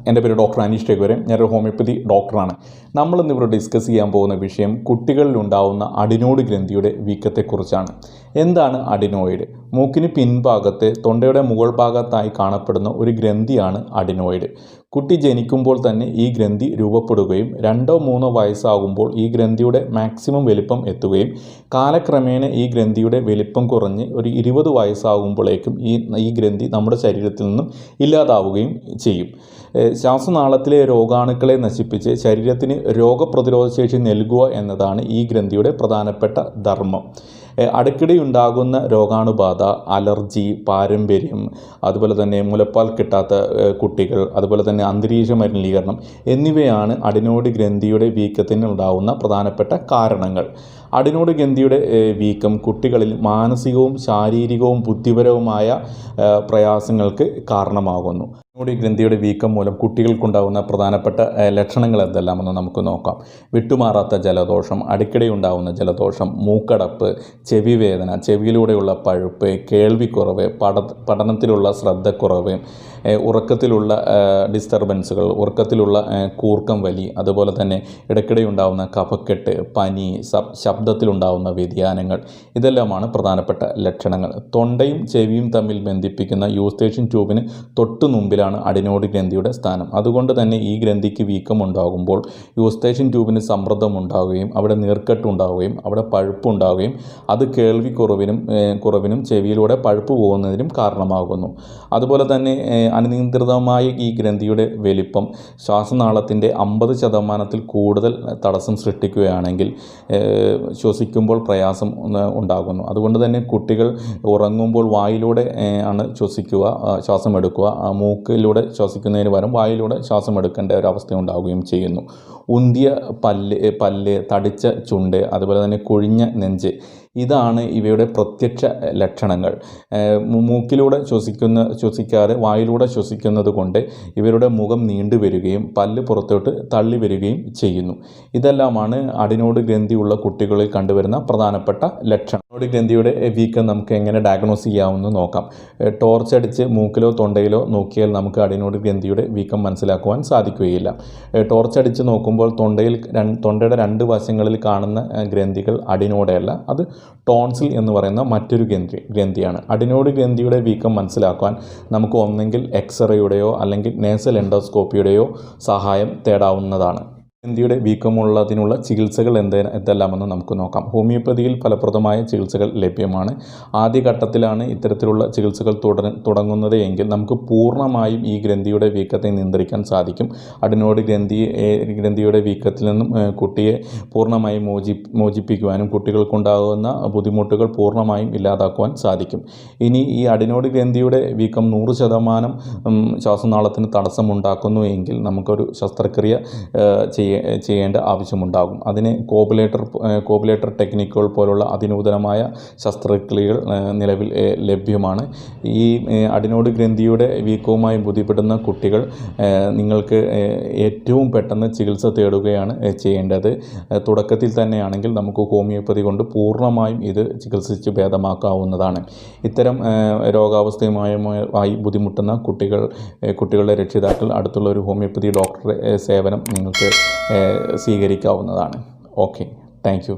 എൻ്റെ പേര് ഡോക്ടർ അനീഷ് രഘുവരൻ. ഞാനൊരു ഹോമിയോപ്പതി ഡോക്ടറാണ്. നമ്മളിന്നിവിടെ ഡിസ്കസ് ചെയ്യാൻ പോകുന്ന വിഷയം കുട്ടികളിലുണ്ടാവുന്ന അഡിനോയിഡ് ഗ്രന്ഥിയുടെ വീക്കത്തെക്കുറിച്ചാണ്. എന്താണ് അഡിനോയിഡ്? മൂക്കിന് പിൻഭാഗത്ത് തൊണ്ടയുടെ മുകൾ ഭാഗത്തായി കാണപ്പെടുന്ന ഒരു ഗ്രന്ഥിയാണ് അഡിനോയിഡ്. കുട്ടി ജനിക്കുമ്പോൾ തന്നെ ഈ ഗ്രന്ഥി രൂപപ്പെടുകയും 2-3 വയസ്സാകുമ്പോൾ ഈ ഗ്രന്ഥിയുടെ മാക്സിമം വലിപ്പം എത്തുകയും കാലക്രമേണ ഈ ഗ്രന്ഥിയുടെ വലിപ്പം കുറഞ്ഞ് ഒരു 20 വയസ്സാകുമ്പോഴേക്കും ഈ ഗ്രന്ഥി നമ്മുടെ ശരീരത്തിൽ നിന്നും ഇല്ലാതാവുകയും ചെയ്യും. ശ്വാസനാളത്തിലെ രോഗാണുക്കളെ നശിപ്പിച്ച് ശരീരത്തിന് രോഗപ്രതിരോധ ശേഷി നൽകുക എന്നതാണ് ഈ ഗ്രന്ഥിയുടെ പ്രധാനപ്പെട്ട ധർമ്മം. അടിക്കടിയുണ്ടാകുന്ന രോഗാണുബാധ, അലർജി, പാരമ്പര്യം, അതുപോലെ തന്നെ മുലപ്പാൽ കിട്ടാത്ത കുട്ടികൾ, അതുപോലെ തന്നെ അന്തരീക്ഷ മലിനീകരണം എന്നിവയാണ് അഡിനോയിഡ് ഗ്രന്ഥിയുടെ വീക്കത്തിനുണ്ടാകുന്ന പ്രധാനപ്പെട്ട കാരണങ്ങൾ. അഡിനോയിഡ് ഗ്രന്ഥിയുടെ വീക്കം കുട്ടികളിൽ മാനസികവും ശാരീരികവും ബുദ്ധിപരവുമായ പ്രയാസങ്ങൾക്ക് കാരണമാകുന്നു. അഡിനോയിഡ് ഗ്രന്ഥിയുടെ വീക്കം മൂലം കുട്ടികൾക്കുണ്ടാകുന്ന പ്രധാനപ്പെട്ട ലക്ഷണങ്ങൾ എന്തെല്ലാമെന്ന് നമുക്ക് നോക്കാം. വിട്ടുമാറാത്ത ജലദോഷം, അടിക്കടി ഉണ്ടാകുന്ന ജലദോഷം, മൂക്കടപ്പ്, ചെവി വേദന, ചെവിയിലൂടെയുള്ള പഴുപ്പ്, കേൾവിക്കുറവ്, പഠനത്തിലുള്ള ശ്രദ്ധക്കുറവ്, ഉറക്കത്തിലുള്ള ഡിസ്റ്റർബൻസുകൾ, ഉറക്കത്തിലുള്ള കൂർക്കം വലി, അതുപോലെ തന്നെ ഇടയ്ക്കിടെ ഉണ്ടാകുന്ന കഫക്കെട്ട്, പനി, ശബ്ദത്തിലുണ്ടാകുന്ന വ്യതിയാനങ്ങൾ, ഇതെല്ലാമാണ് പ്രധാനപ്പെട്ട ലക്ഷണങ്ങൾ. തൊണ്ടയും ചെവിയും തമ്മിൽ ബന്ധിപ്പിക്കുന്ന യൂസ്റ്റേഷ്യൻ ട്യൂബിന് തൊട്ടു മുമ്പിലാണ് അഡിനോയിഡ് ഗ്രന്ഥിയുടെ സ്ഥാനം. അതുകൊണ്ട് തന്നെ ഈ ഗ്രന്ഥിക്ക് വീക്കം ഉണ്ടാകുമ്പോൾ യൂസ്റ്റേഷ്യൻ ട്യൂബിന് സമ്മർദ്ദം ഉണ്ടാവുകയും അവിടെ നീർക്കെട്ട് ഉണ്ടാവുകയും അവിടെ പഴുപ്പ് ഉണ്ടാവുകയും അത് കുറവിനും ചെവിയിലൂടെ പഴുപ്പ് പോകുന്നതിനും കാരണമാകുന്നു. അതുപോലെ തന്നെ അനിയന്ത്രിതമായ ഈ ഗ്രന്ഥിയുടെ വലിപ്പം ശ്വാസനാളത്തിൻ്റെ 50% കൂടുതൽ തടസ്സം സൃഷ്ടിക്കുകയാണെങ്കിൽ ശ്വസിക്കുമ്പോൾ പ്രയാസം ഉണ്ടാകുന്നു. അതുകൊണ്ട് തന്നെ കുട്ടികൾ ഉറങ്ങുമ്പോൾ വായിലൂടെ ആണ് ശ്വാസം എടുക്കുക. മൂക്കിലൂടെ ശ്വസിക്കുന്നതിന് പകരം വായിലൂടെ ശ്വാസം എടുക്കേണ്ട ഒരു അവസ്ഥ ഉണ്ടാവുകയും ചെയ്യുന്നു. ഉന്തിയ പല്ല്, തടിച്ച ചുണ്ട്, അതുപോലെ തന്നെ കൊഴിഞ്ഞ നെഞ്ച്, ഇതാണ് ഇവയുടെ പ്രത്യക്ഷ ലക്ഷണങ്ങൾ. മൂക്കിലൂടെ ശ്വസിക്കാതെ വായിലൂടെ ശ്വസിക്കുന്നത് കൊണ്ട് ഇവരുടെ മുഖം നീണ്ടു വരികയും പല്ല് പുറത്തോട്ട് തള്ളി വരികയും ചെയ്യുന്നു. ഇതെല്ലാമാണ് അഡിനോയിഡ് ഗ്രന്ഥിയുള്ള കുട്ടികളിൽ കണ്ടുവരുന്ന പ്രധാനപ്പെട്ട ലക്ഷണം. അഡിനോയിഡ് ഗ്രന്ഥിയുടെ വീക്കം നമുക്ക് എങ്ങനെ ഡയഗ്നോസ് ചെയ്യാമെന്ന് നോക്കാം. ടോർച്ച് അടിച്ച് മൂക്കിലോ തൊണ്ടയിലോ നോക്കിയാൽ നമുക്ക് അഡിനോയിഡ് ഗ്രന്ഥിയുടെ വീക്കം മനസ്സിലാക്കുവാൻ സാധിക്കുകയില്ല. ടോർച്ച് അടിച്ച് നോക്കുമ്പോൾ തൊണ്ടയുടെ 2 വശങ്ങളിൽ കാണുന്ന ഗ്രന്ഥികൾ അഡിനോയിഡ് അല്ല, അത് ടോൺസിൽ എന്ന് പറയുന്ന മറ്റൊരു ഗ്രന്ഥിയാണ്. അഡിനോയിഡ് ഗ്രന്ഥിയുടെ വീക്കം മനസ്സിലാക്കാൻ നമുക്ക് ഒന്നെങ്കിൽ എക്സ്റേയുടെയോ അല്ലെങ്കിൽ നേസൽ എൻഡോസ്കോപ്പിയുടെയോ സഹായം തേടാവുന്നതാണ്. ഗ്രന്ഥിയുടെ വീക്കമുള്ളതിനുള്ള ചികിത്സകൾ എന്തെല്ലാമെന്ന് നമുക്ക് നോക്കാം. ഹോമിയോപ്പതിയിൽ ഫലപ്രദമായ ചികിത്സകൾ ലഭ്യമാണ്. ആദ്യഘട്ടത്തിലാണ് ഇത്തരത്തിലുള്ള ചികിത്സകൾ തുടങ്ങുന്നത് എങ്കിൽ നമുക്ക് പൂർണ്ണമായും ഈ ഗ്രന്ഥിയുടെ വീക്കത്തെ നിയന്ത്രിക്കാൻ സാധിക്കും. അഡിനോയിഡ് ഗ്രന്ഥിയുടെ വീക്കത്തിൽ നിന്നും കുട്ടിയെ പൂർണ്ണമായും മോചിപ്പിക്കുവാനും കുട്ടികൾക്കുണ്ടാകുന്ന ബുദ്ധിമുട്ടുകൾ പൂർണ്ണമായും ഇല്ലാതാക്കുവാൻ സാധിക്കും. ഇനി ഈ അഡിനോയിഡ് ഗ്രന്ഥിയുടെ വീക്കം 100% ശ്വാസനാളത്തിന് തടസ്സമുണ്ടാക്കുന്നു എങ്കിൽ നമുക്കൊരു ശസ്ത്രക്രിയ ചെയ്യേണ്ട ആവശ്യമുണ്ടാകും. അതിന് കോബുലേറ്റർ ടെക്നിക്കുകൾ പോലുള്ള അതിനൂതനമായ ശസ്ത്രക്രിയകൾ നിലവിൽ ലഭ്യമാണ്. ഈ അഡിനോയിഡ് ഗ്രന്ഥിയുടെ വീക്കവുമായി ബുദ്ധിപ്പെടുന്ന കുട്ടികൾ നിങ്ങൾക്ക് ഏറ്റവും പെട്ടെന്ന് ചികിത്സ തേടുകയാണ് ചെയ്യേണ്ടത്. തുടക്കത്തിൽ തന്നെയാണെങ്കിൽ നമുക്ക് ഹോമിയോപ്പതി കൊണ്ട് പൂർണ്ണമായും ഇത് ചികിത്സിച്ച് ഭേദമാക്കാവുന്നതാണ്. ഇത്തരം രോഗാവസ്ഥയുമായി ബുദ്ധിമുട്ടുന്ന കുട്ടികളുടെ രക്ഷിതാക്കൾ അടുത്തുള്ള ഒരു ഹോമിയോപ്പതി ഡോക്ടറുടെ സേവനം നിങ്ങൾക്ക് സ്വീകരിക്കാവുന്നതാണ്. Okay, thank you.